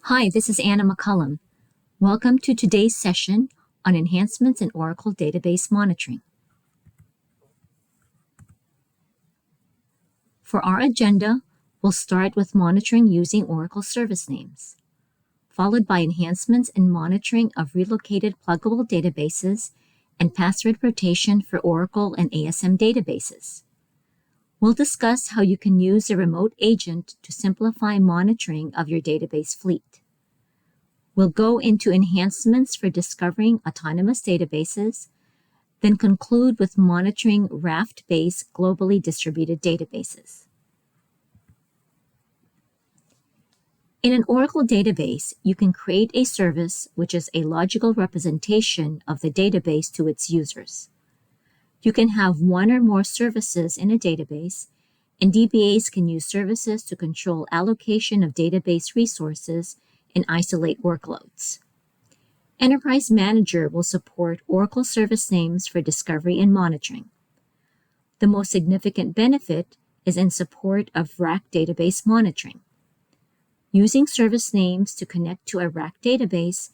Hi, this is Anna McCullum. Welcome to today's session on enhancements in Oracle database monitoring. For our agenda, we'll start with monitoring using Oracle service names, followed by enhancements in monitoring of relocated pluggable databases and password rotation for Oracle and ASM databases. We'll discuss how you can use a remote agent to simplify monitoring of your database fleet. We'll go into enhancements for discovering autonomous databases, then conclude with monitoring Raft-based globally distributed databases. In an Oracle database, you can create a service which is a logical representation of the database to its users. You can have one or more services in a database, and DBAs can use services to control allocation of database resources and isolate workloads. Enterprise Manager will support Oracle service names for discovery and monitoring. The most significant benefit is in support of RAC database monitoring. Using service names to connect to a RAC database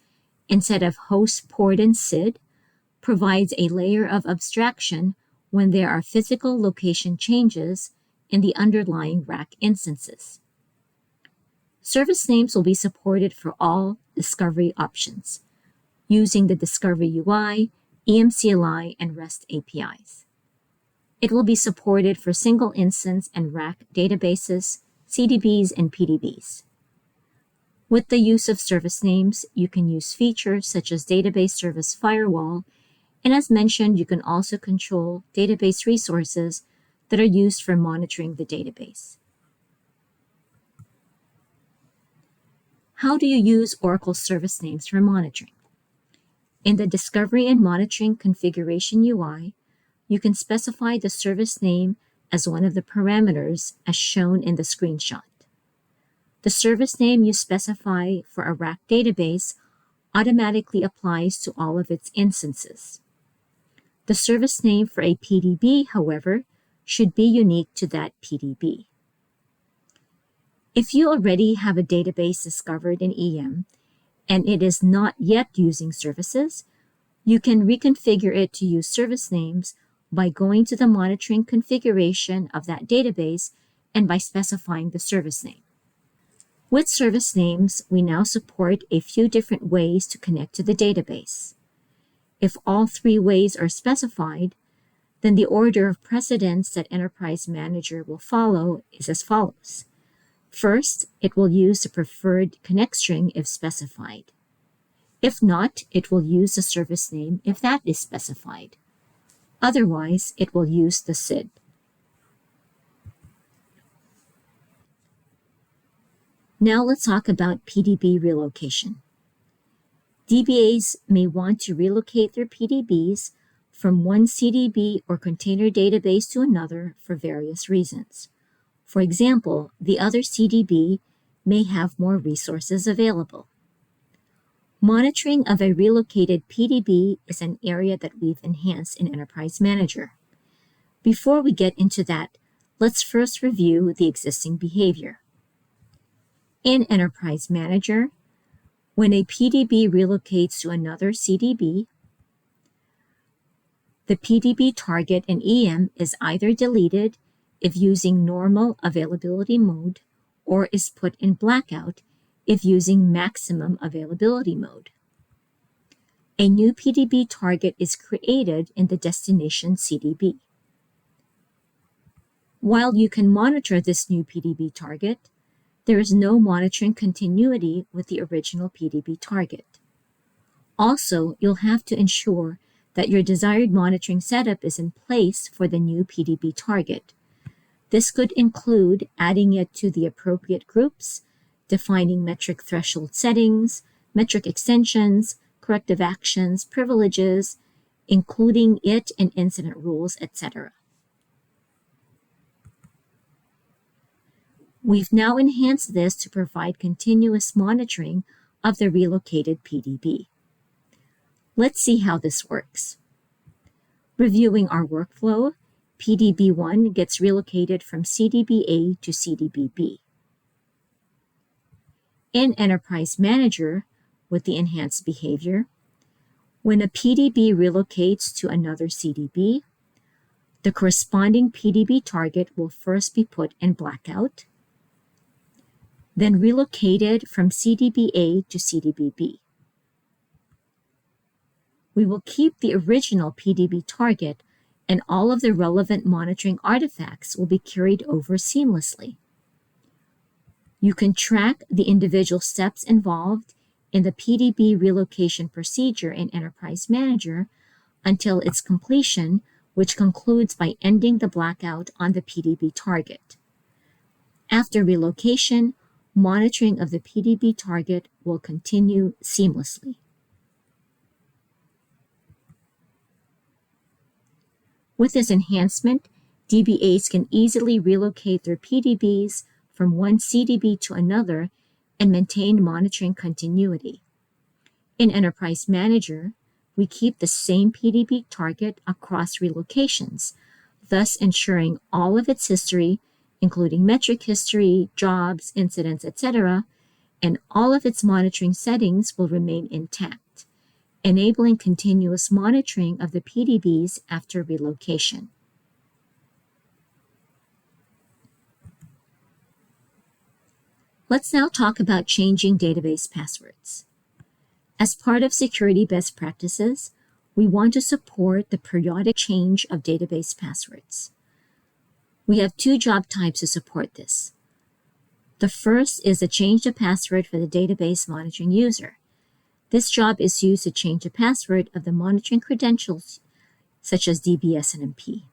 instead of host, port, and SID provides a layer of abstraction when there are physical location changes in the underlying RAC instances. Service names will be supported for all discovery options, using the Discovery UI, EMCLI, and REST APIs. It will be supported for single instance and RAC databases, CDBs, and PDBs. With the use of service names, you can use features such as Database Service Firewall, and as mentioned, you can also control database resources that are used for monitoring the database. How do you use Oracle service names for monitoring? In the Discovery and Monitoring Configuration UI, you can specify the service name as one of the parameters as shown in the screenshot. The service name you specify for a RAC database automatically applies to all of its instances. The service name for a PDB, however, should be unique to that PDB. If you already have a database discovered in EM and it is not yet using services, you can reconfigure it to use service names by going to the monitoring configuration of that database and by specifying the service name. With service names, we now support a few different ways to connect to the database. If all three ways are specified, then the order of precedence that Enterprise Manager will follow is as follows. First, it will use the preferred connect string if specified. If not, it will use the service name if that is specified. Otherwise, it will use the SID. Now let's talk about PDB relocation. DBAs may want to relocate their PDBs from one CDB or container database to another for various reasons. For example, the other CDB may have more resources available. Monitoring of a relocated PDB is an area that we've enhanced in Enterprise Manager. Before we get into that, let's first review the existing behavior. In Enterprise Manager, when a PDB relocates to another CDB, the PDB target in EM is either deleted if using normal availability mode, or is put in blackout if using maximum availability mode. A new PDB target is created in the destination CDB. While you can monitor this new PDB target, there is no monitoring continuity with the original PDB target. Also, you'll have to ensure that your desired monitoring setup is in place for the new PDB target. This could include adding it to the appropriate groups, defining metric threshold settings, metric extensions, corrective actions, privileges, including it in incident rules, etc. We've now enhanced this to provide continuous monitoring of the relocated PDB. Let's see how this works. Reviewing our workflow, PDB1 gets relocated from CDB A to CDB B. In Enterprise Manager, with the enhanced behavior, when a PDB relocates to another CDB, the corresponding PDB target will first be put in blackout, then relocated from CDB A to CDB B. We will keep the original PDB target, and all of the relevant monitoring artifacts will be carried over seamlessly. You can track the individual steps involved in the PDB relocation procedure in Enterprise Manager until its completion, which concludes by ending the blackout on the PDB target. After relocation, monitoring of the PDB target will continue seamlessly. With this enhancement, DBAs can easily relocate their PDBs from one CDB to another and maintain monitoring continuity. In Enterprise Manager, we keep the same PDB target across relocations, thus ensuring all of its history, including metric history, jobs, incidents, etc., and all of its monitoring settings will remain intact, enabling continuous monitoring of the PDBs after relocation. Let's now talk about changing database passwords. As part of security best practices, we want to support the periodic change of database passwords. We have two job types to support this. The first is to change the password for the database monitoring user. This job is used to change the password of the monitoring credentials, such as DBAs and MP.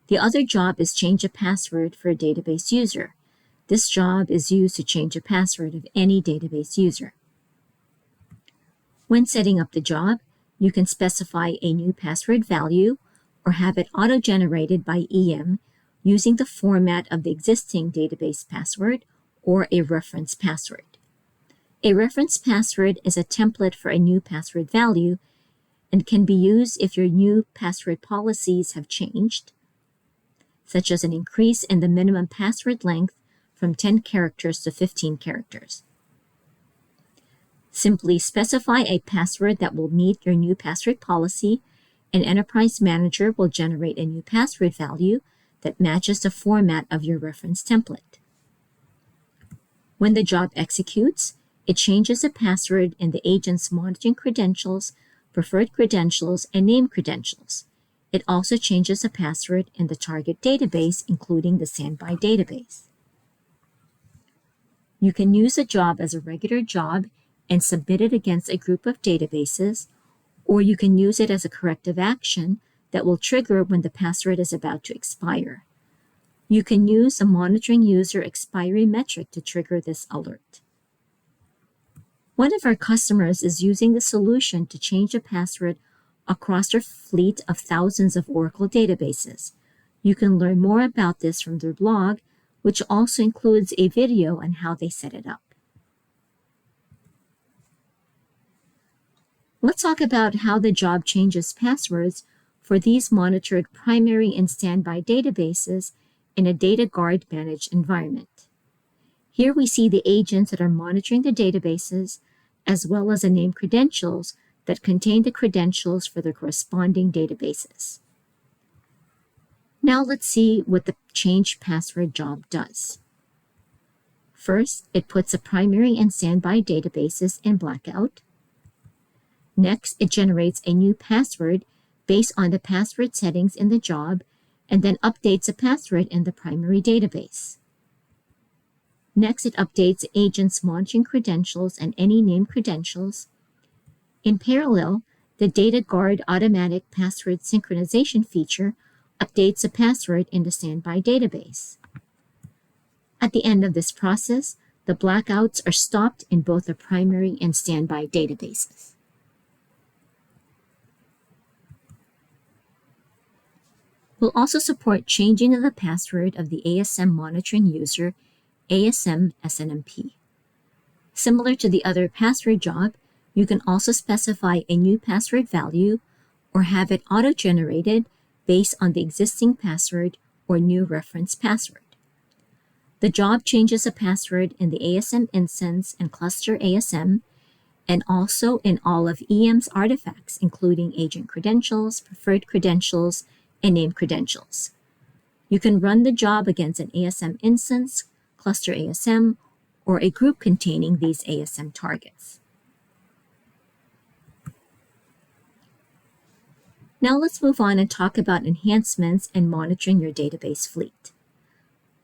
The other job is change a password for a database user. This job is used to change the password of any database user. When setting up the job, you can specify a new password value or have it auto-generated by EM using the format of the existing database password or a reference password. A reference password is a template for a new password value and can be used if your new password policies have changed, such as an increase in the minimum password length from 10 characters to 15 characters. Simply specify a password that will meet your new password policy, and Enterprise Manager will generate a new password value that matches the format of your reference template. When the job executes, it changes the password in the agent's monitoring credentials, preferred credentials, and name credentials. It also changes the password in the target database, including the standby database. You can use a job as a regular job and submit it against a group of databases, or you can use it as a corrective action that will trigger when the password is about to expire. You can use a monitoring user expiry metric to trigger this alert. One of our customers is using the solution to change a password across their fleet of thousands of Oracle databases. You can learn more about this from their blog, which also includes a video on how they set it up. Let's talk about how the job changes passwords for these monitored primary and standby databases in a data guard managed environment. Here we see the agents that are monitoring the databases, as well as the name credentials that contain the credentials for the corresponding databases. Now let's see what the change password job does. First, it puts the primary and standby databases in blackout. Next, it generates a new password based on the password settings in the job and then updates the password in the primary database. Next, it updates the agent's monitoring credentials and any name credentials. In parallel, the Data Guard automatic password synchronization feature updates the password in the standby database. At the end of this process, the blackouts are stopped in both the primary and standby databases. We'll also support changing of the password of the ASM monitoring user, ASM SNMP. Similar to the other password job, you can also specify a new password value or have it auto-generated based on the existing password or new reference password. The job changes a password in the ASM instance and cluster ASM, and also in all of EM's artifacts, including agent credentials, preferred credentials, and name credentials. You can run the job against an ASM instance, cluster ASM, or a group containing these ASM targets. Now let's move on and talk about enhancements and monitoring your database fleet.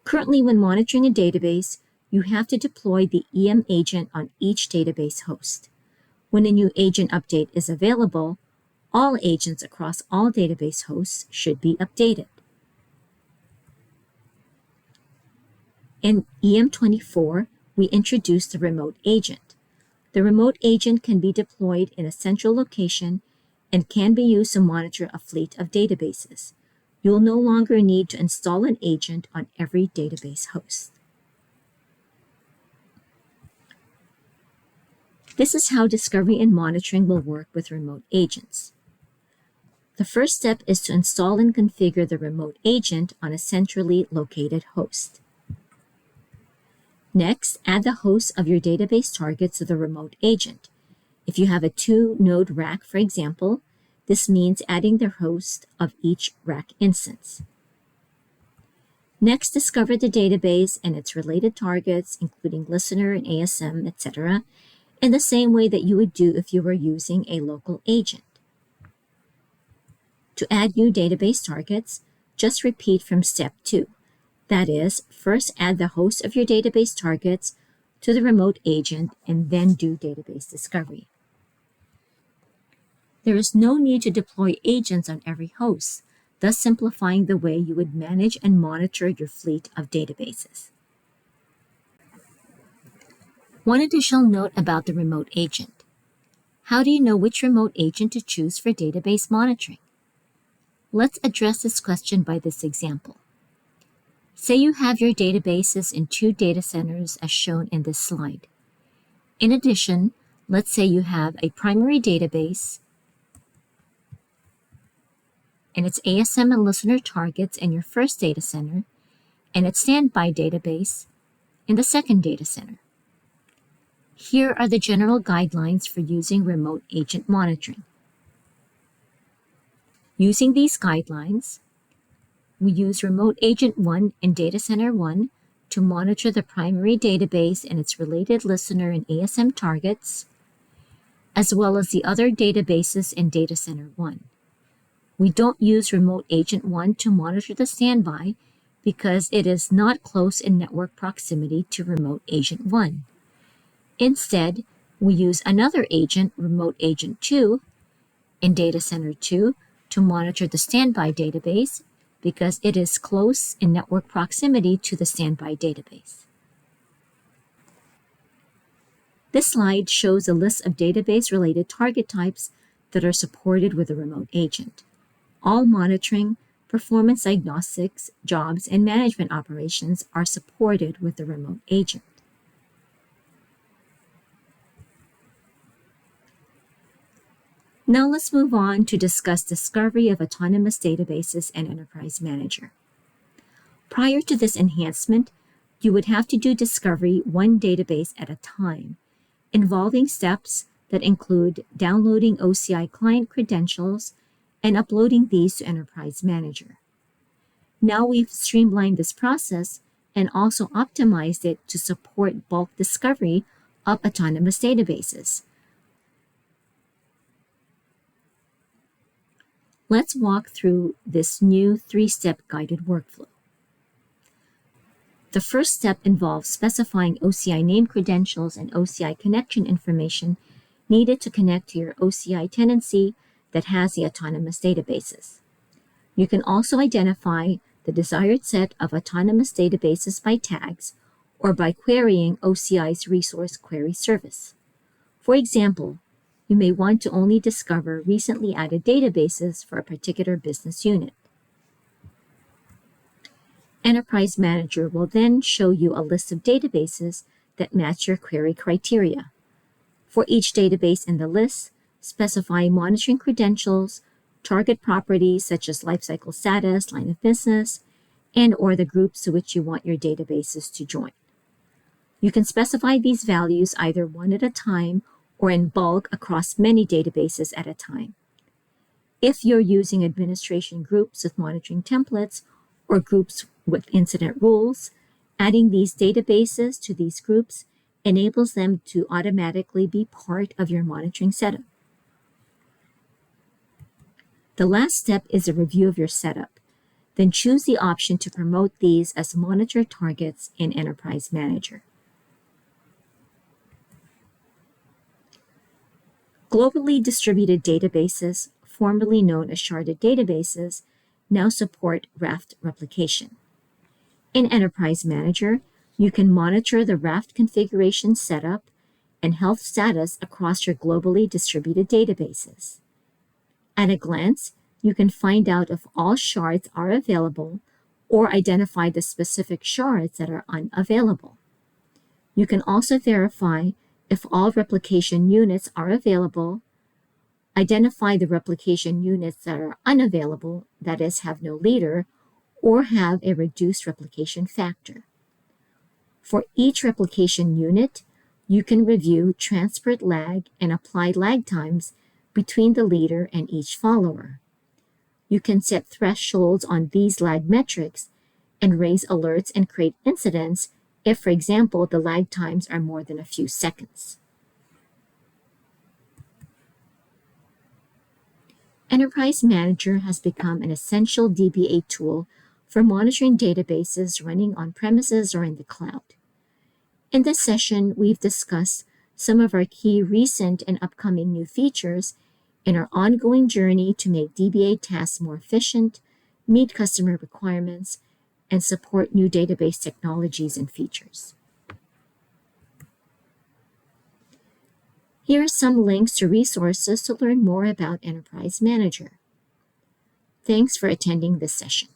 Currently, when monitoring a database, you have to deploy the EM agent on each database host. When a new agent update is available, all agents across all database hosts should be updated. In EM24, we introduced the remote agent. The remote agent can be deployed in a central location and can be used to monitor a fleet of databases. You'll no longer need to install an agent on every database host. This is how discovery and monitoring will work with remote agents. The first step is to install and configure the remote agent on a centrally located host. Next, add the hosts of your database targets to the remote agent. If you have a 2-node rack, for example, this means adding the host of each rack instance. Next, discover the database and its related targets, including listener and ASM, etc., in the same way that you would do if you were using a local agent. To add new database targets, just repeat from step 2. That is, first add the host of your database targets to the remote agent and then do database discovery. There is no need to deploy agents on every host, thus simplifying the way you would manage and monitor your fleet of databases. One additional note about the remote agent. How do you know which remote agent to choose for database monitoring? Let's address this question by this example. Say you have your databases in 2 data centers as shown in this slide. In addition, let's say you have a primary database and its ASM and listener targets in your first data center and its standby database in the second data center. Here are the general guidelines for using remote agent monitoring. Using these guidelines, we use Remote Agent 1 in Data Center 1 to monitor the primary database and its related listener and ASM targets, as well as the other databases in Data Center 1. We don't use Remote Agent 1 to monitor the standby because it is not close in network proximity to Remote Agent 1. Instead, we use another agent, Remote Agent 2, in Data Center 2 to monitor the standby database because it is close in network proximity to the standby database. This slide shows a list of database-related target types that are supported with a remote agent. All monitoring, performance diagnostics, jobs, and management operations are supported with the remote agent. Now let's move on to discuss discovery of autonomous databases and Enterprise Manager. Prior to this enhancement, you would have to do discovery one database at a time, involving steps that include downloading OCI client credentials and uploading these to Enterprise Manager. Now we've streamlined this process and also optimized it to support bulk discovery of autonomous databases. Let's walk through this new 3-step guided workflow. The first step involves specifying OCI name credentials and OCI connection information needed to connect to your OCI tenancy that has the autonomous databases. You can also identify the desired set of autonomous databases by tags or by querying OCI's resource query service. For example, you may want to only discover recently added databases for a particular business unit. Enterprise Manager will then show you a list of databases that match your query criteria. For each database in the list, specify monitoring credentials, target properties such as lifecycle status, line of business, and/or the groups to which you want your databases to join. You can specify these values either one at a time or in bulk across many databases at a time. If you're using administration groups with monitoring templates or groups with incident rules, adding these databases to these groups enables them to automatically be part of your monitoring setup. The last step is a review of your setup. Then choose the option to promote these as monitor targets in Enterprise Manager. Globally distributed databases, formerly known as sharded databases, now support Raft replication. In Enterprise Manager, you can monitor the Raft configuration setup and health status across your globally distributed databases. At a glance, you can find out if all shards are available or identify the specific shards that are unavailable. You can also verify if all replication units are available, identify the replication units that are unavailable, that is, have no leader, or have a reduced replication factor. For each replication unit, you can review transport lag and apply lag times between the leader and each follower. You can set thresholds on these lag metrics and raise alerts and create incidents if, for example, the lag times are more than a few seconds. Enterprise Manager has become an essential DBA tool for monitoring databases running on premises or in the cloud. In this session, we've discussed some of our key recent and upcoming new features in our ongoing journey to make DBA tasks more efficient, meet customer requirements, and support new database technologies and features. Here are some links to resources to learn more about Enterprise Manager. Thanks for attending this session.